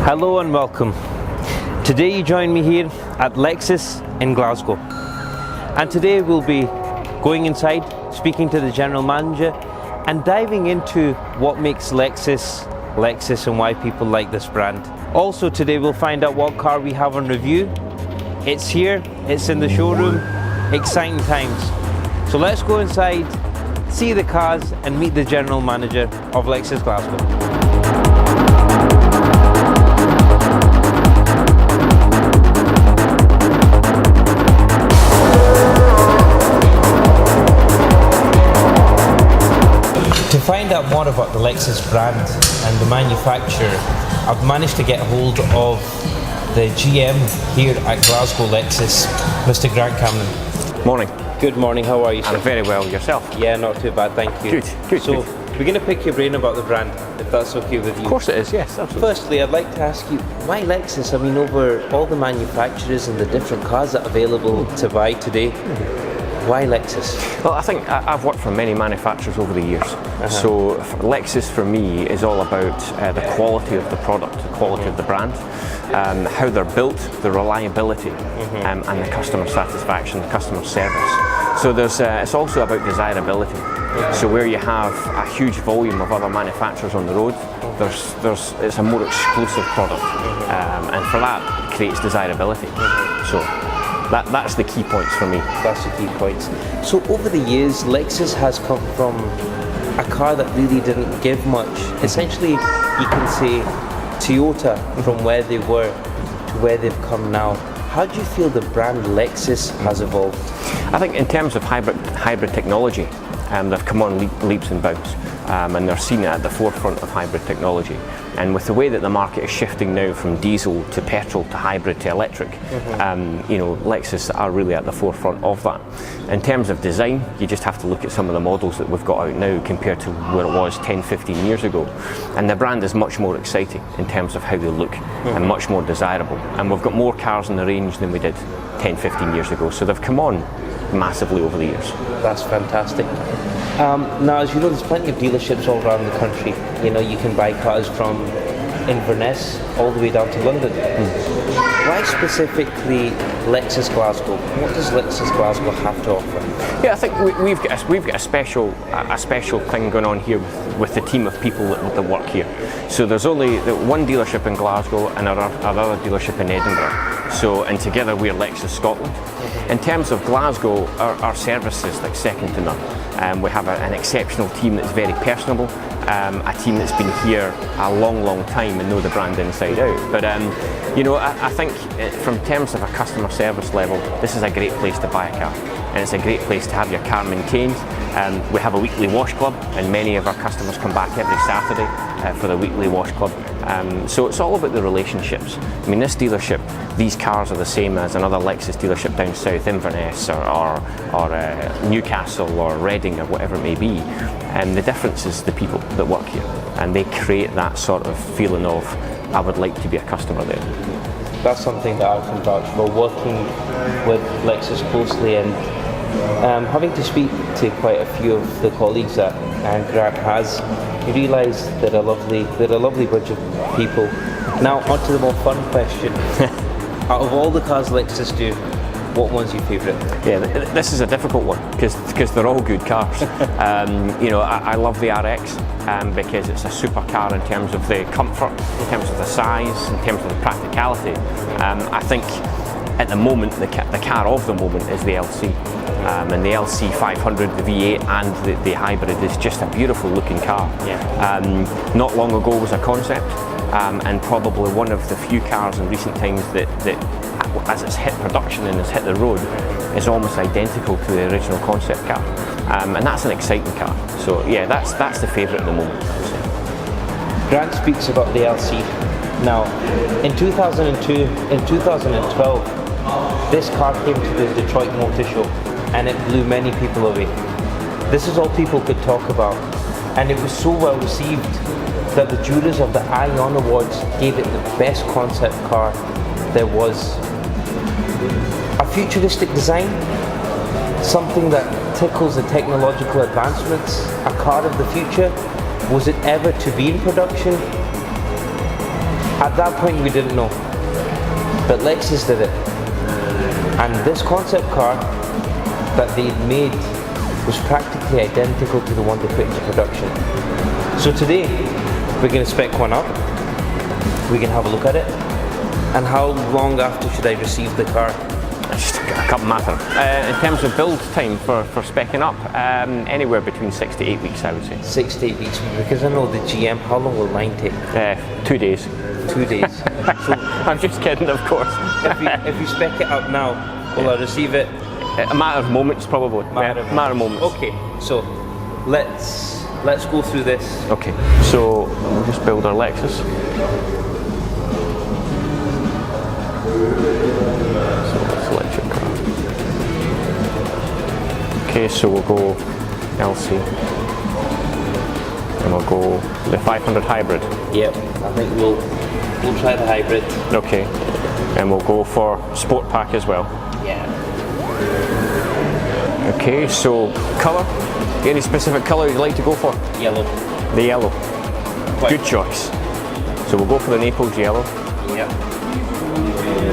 Hello and welcome. Today you join me here at Lexus in Glasgow. And today we'll be going inside, speaking to the general manager and diving into what makes Lexus Lexus and why people like this brand. Also today we'll find out what car we have on review. It's here, it's in the showroom, exciting times. So let's go inside, see the cars and meet the general manager of Lexus Glasgow. To find out more about the Lexus brand and the manufacturer, I've managed to get hold of the GM here at Glasgow Lexus, Mr. Grant Cameron. Morning. Good morning, how are you, sir? I'm very well, yourself? Yeah, not too bad, thank you. Good. So, we're going to pick your brain about the brand, if that's okay with you. Of course it is, yes, absolutely. Firstly, I'd like to ask you, why Lexus? I mean, over all the manufacturers and the different cars that are available to buy today, why Lexus? Well, I think I've worked for many manufacturers over the years. So Lexus for me is all about the quality of the product, the quality of the brand, how they're built, the reliability, and the customer satisfaction, the customer service. So it's also about desirability. So where you have a huge volume of other manufacturers on the road, it's a more exclusive product, and for that it creates desirability. So that's the key points for me. That's the key points. So over the years, Lexus has come from a car that really didn't give much. Essentially, you can say Toyota from where they were to where they've come now. How do you feel the brand Lexus has evolved? I think in terms of hybrid technology, they've come on leaps and bounds, and they're seen at the forefront of hybrid technology. And with the way that the market is shifting now from diesel to petrol to hybrid to electric, Lexus are really at the forefront of that. In terms of design, you just have to look at some of the models that we've got out now compared to where it was 10, 15 years ago. And the brand is much more exciting in terms of how they look and much more desirable. And we've got more cars in the range than we did 10, 15 years ago. So they've come on massively over the years. That's fantastic. Now, as you know, there's plenty of dealerships all around the country. You know, you can buy cars from Inverness all the way down to London. Why specifically Lexus Glasgow? What does Lexus Glasgow have to offer? Yeah, I think we've got a special thing going on here with the team of people that work here. So there's only one dealership in Glasgow and another dealership in Edinburgh. So, and together we're Lexus Scotland. In terms of Glasgow, our service is like second to none. We have an exceptional team that's very personable, a team that's been here a long time and know the brand inside out. But I think from terms of a customer service level, this is a great place to buy a car, and it's a great place to have your car maintained. We have a weekly wash club, and many of our customers come back every Saturday for the weekly wash club. So it's all about the relationships. I mean, this dealership, these cars are the same as another Lexus dealership down south, Inverness or Newcastle or Reading or whatever it may be. And the difference is the people that work here, and they create that sort of feeling of, I would like to be a customer there. That's something that I can vouch for, working with Lexus closely and having to speak to quite a few of the colleagues that Grant has. You realise they're a lovely bunch of people. Now on to the more fun question. Out of all the cars Lexus do, what one's your favourite? Yeah, this is a difficult one because they're all good cars. I love the RX because it's a super car in terms of the comfort, in terms of the size, in terms of the practicality. I think at the moment, the car of the moment is the LC. And the LC500, the V8 and the hybrid is just a beautiful looking car. Yeah. Not long ago was a concept, and probably one of the few cars in recent times that as it's hit production and has hit the road is almost identical to the original concept car. And that's an exciting car. So yeah, that's the favourite at the moment, I would say. Grant speaks about the LC. Now, in 2002, in 2012, this car came to the Detroit Motor Show and it blew many people away. This is all people could talk about, and it was so well received that the jurors of the Ion Awards gave it the best concept car there was. A futuristic design, something that tickles the technological advancements, a car of the future. Was it ever to be in production? At that point we didn't know, but Lexus did it. And this concept car that they'd made was practically identical to the one they put into production. So today, we're going to spec one up, we can have a look at it, and how long after should I receive the car? Just a couple matter. In terms of build time for specking up, anywhere between 6 to 8 weeks, I would say. 6 to 8 weeks, because I know the GM, how long will mine take? 2 days. 2 days. So I'm just kidding, of course. if you spec it up now, will I receive it? A matter of moments, probably. Matter of moments. Okay, so let's go through this. Okay, so we'll just build our Lexus. So electric car. Okay, so we'll go LC, and we'll go the 500 hybrid. Yep, I think we'll try the hybrid. Okay, and we'll go for sport pack as well. Yeah. Okay, so colour. Any specific colour you'd like to go for? Yellow. The yellow. Good choice. So we'll go for the Naples yellow. Yep.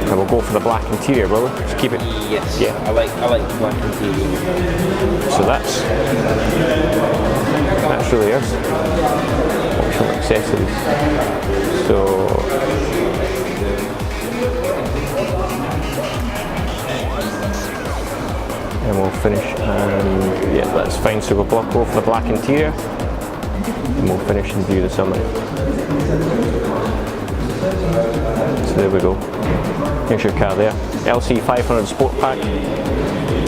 And we'll go for the black interior, will we? Just keep it. Yes. Yeah. I like the black interior. So that's really us. Optional accessories. So and we'll finish, and yeah, that's fine. So we'll go for the black interior, and we'll finish and view the summary. So there we go. Here's your car there. LC500 Sport Pack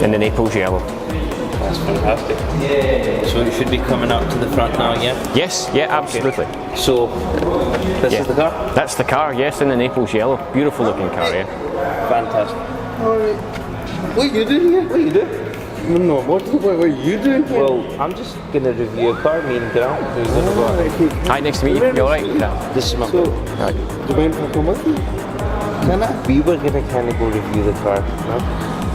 in the Naples yellow. That's fantastic. Yeah. So it should be coming up to the front now, yeah? Yes, yeah, absolutely. Okay. So this is the car? That's the car, yes, in the Naples yellow. Beautiful looking car, yeah. Fantastic. Alright. What are you doing here? What are you doing? No, what are you doing here? Well, I'm just going to review a car, me and Grant. Who's going to go ahead. Hi, nice to meet you. You alright? Yeah. This is my So, Right. do you mind if I come with you? Can I? We were going to kind of go review the car. No?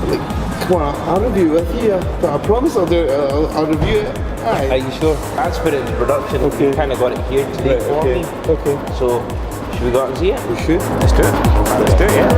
Like, come on, I'll review it with you. I promise I'll do it. I'll review it. Are Alright. you sure? That's put it into production. Okay. We kind of got it here today Right, for okay. me. Okay. So, should we go out and see it? We should. Let's do it. Let's do it, yeah.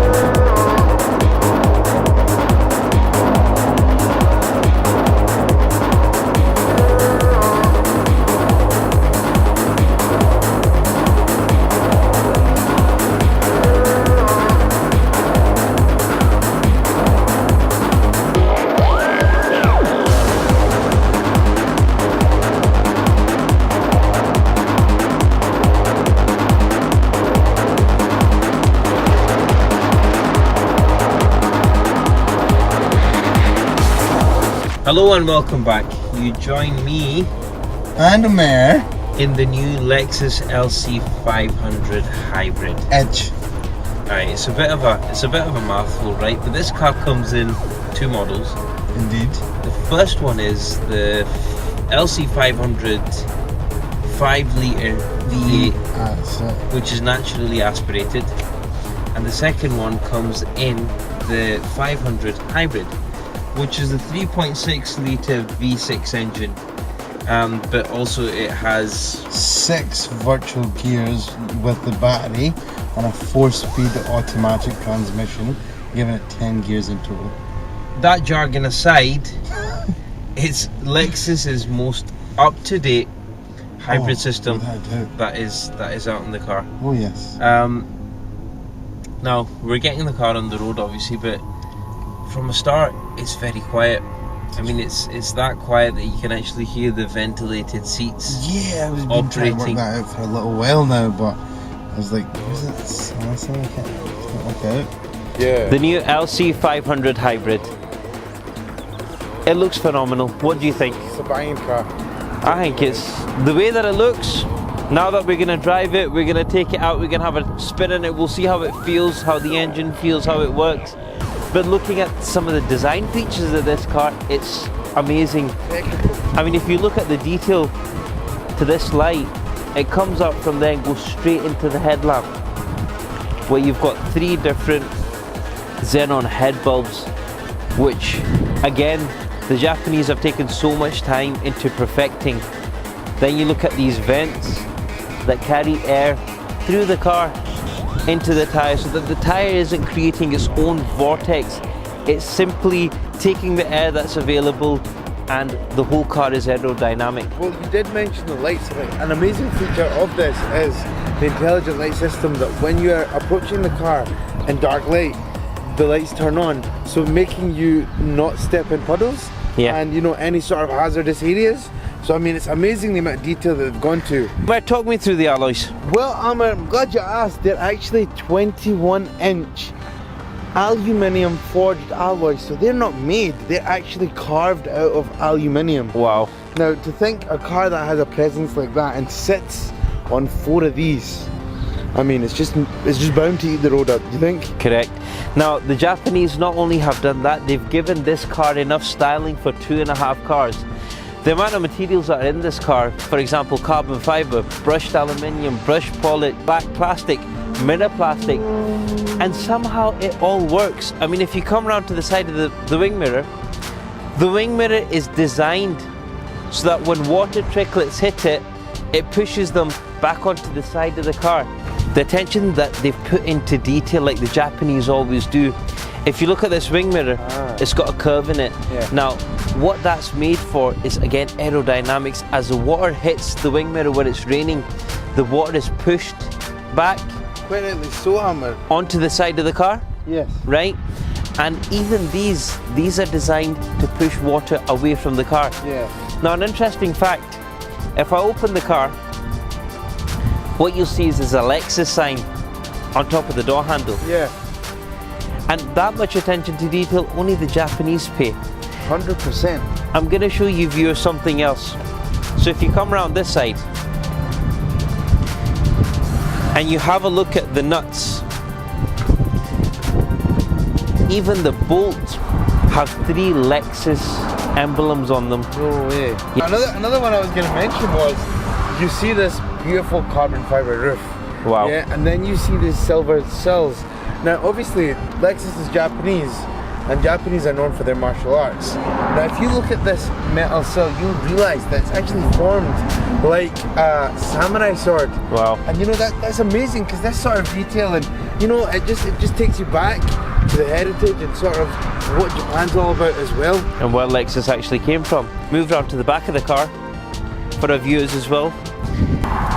Hello and welcome back. You join me And a mare. in the new Lexus LC500 Hybrid. Edge. Alright, it's a bit of a mouthful, right? But this car comes in two models. Indeed. The first one is the LC500 5-litre V8, That's it. which is naturally aspirated, and the second one comes in the 500 Hybrid, which is the 3.6 litre V6 engine, but also it has 6 virtual gears with the battery and a 4-speed automatic transmission, giving it 10 gears in total. that jargon aside. It's Lexus's most up-to-date hybrid system without doubt. that is out in the car. Oh yes. Now we're getting the car on the road, obviously, but from the start, it's very quiet. I mean, it's that quiet that you can actually hear the ventilated seats. Yeah, I was been trying to work operating. that out for a little while now, but I was like, is it Samsung? I can't work it out. Yeah. The new LC500 Hybrid. It looks phenomenal. What do you think? It's a buying car. I think it's the way that it looks. Now that we're going to drive it, we're going to take it out, we're going to have a spin in it, we'll see how it feels, how the engine feels, how it works. But looking at some of the design features of this car, it's amazing. I mean, if you look at the detail to this light, it comes up from there and goes straight into the headlamp, where you've got 3 different xenon head bulbs, which again, the Japanese have taken so much time into perfecting. Then you look at these vents that carry air through the car, into the tire so that the tire isn't creating its own vortex. It's simply taking the air that's available, and the whole car is aerodynamic. Well, you did mention the lights. An amazing feature of this is the intelligent light system, that when you are approaching the car in dark light, the lights turn on, so making you not step in puddles and any sort of hazardous areas. So I mean, it's amazing the amount of detail that they've gone to. But talk me through the alloys. Well, I'm glad you asked. They're actually 21-inch aluminium forged alloys, so they're not made, they're actually carved out of aluminium. Wow. Now, to think a car that has a presence like that and sits on 4 of these, I mean, it's just bound to eat the road up, do you think? Correct. Now, the Japanese not only have done that, they've given this car enough styling for 2.5 cars. The amount of materials that are in this car, for example, carbon fiber, brushed aluminium, brushed polish, black plastic, mirror plastic, and somehow it all works. I mean, if you come around to the side of the wing mirror is designed so that when water tricklets hit it, it pushes them back onto the side of the car. The attention that they've put into detail, like the Japanese always do. If you look at this wing mirror, it's got a curve in it. Yeah. Now, what that's made for is, again, aerodynamics. As the water hits the wing mirror when it's raining, the water is pushed back Quite rightly so, Hammer. onto the side of the car, Yes. right? And even these are designed to push water away from the car. Yeah. Now, an interesting fact, if I open the car, what you'll see is there's a Lexus sign on top of the door handle. Yeah. And that much attention to detail, only the Japanese pay. 100%. I'm going to show you, viewers, something else. So if you come around this side and you have a look at the nuts, even the bolts have 3 Lexus emblems on them. No way. Yeah. Another one I was going to mention was, you see this beautiful carbon fiber roof. Wow. Yeah, and then you see these silver sills. Now, obviously, Lexus is Japanese, and Japanese are known for their martial arts. Now, if you look at this metal sill, you'll realize that it's actually formed like a samurai sword. Wow. And you know, that's amazing, because this sort of detail, and you know, it just takes you back to the heritage and sort of what Japan's all about as well. And where Lexus actually came from. Moved on to the back of the car for our viewers as well.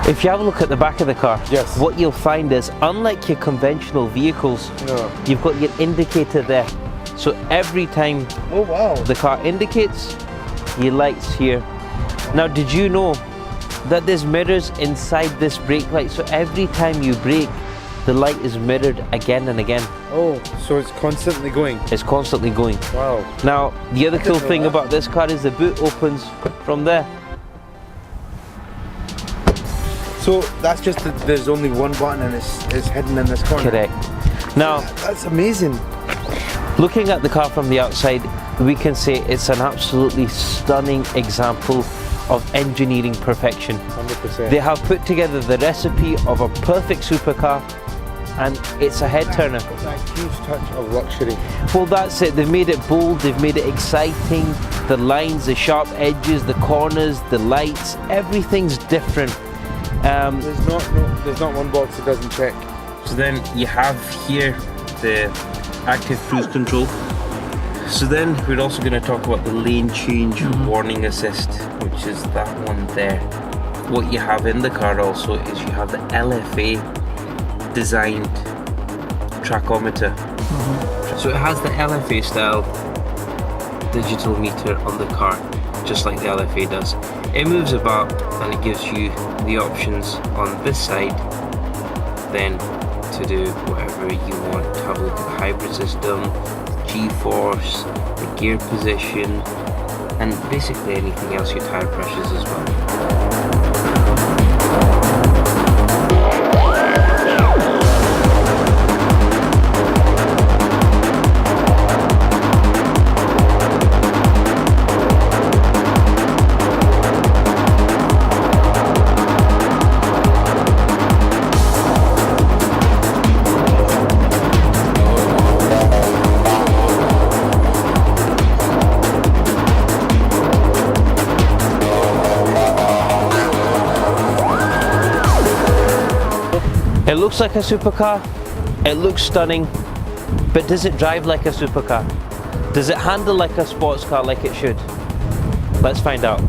If you have a look at the back of the car, Yes. what you'll find is, unlike your conventional vehicles, No. you've got your indicator there. So every time Oh wow. the car indicates, your light's here. Now, did you know that there's mirrors inside this brake light? So every time you brake, the light is mirrored again and again. Oh, so it's constantly going. It's constantly going. Wow. Now, the other I cool didn't know thing that. about this car is the boot opens from there. So that's just that there's only one button and it's hidden in this corner. Correct. Now, That's amazing. looking at the car from the outside, we can say it's an absolutely stunning example of engineering perfection. 100%. They have put together the recipe of a perfect supercar, and it's a head turner. It's a huge touch of luxury. Well, that's it. They've made it bold, they've made it exciting. The lines, the sharp edges, the corners, the lights, everything's different. There's not one box that doesn't check. So then you have here the active cruise control. So then we're also going to talk about the lane change warning assist, which is that one there. What you have in the car also is you have the LFA designed tachometer. So it has the LFA style digital meter on the car, just like the LFA does. It moves about and it gives you the options on this side then to do whatever you want. To have a look at the hybrid system, G-force, the gear position, and basically anything else, your tire pressures as well. It looks like a supercar, it looks stunning, but does it drive like a supercar? Does it handle like a sports car like it should? Let's find out.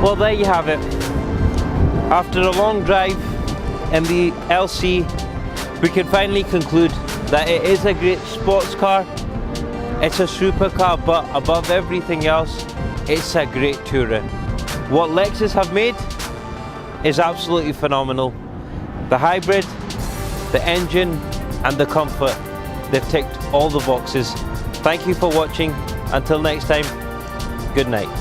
Well, there you have it. After a long drive in the LC, we can finally conclude that it is a great sports car. It's a supercar, but above everything else, it's a great tourer. What Lexus have made is absolutely phenomenal. The hybrid, the engine, and the comfort, they've ticked all the boxes. Thank you for watching. Until next time, good night.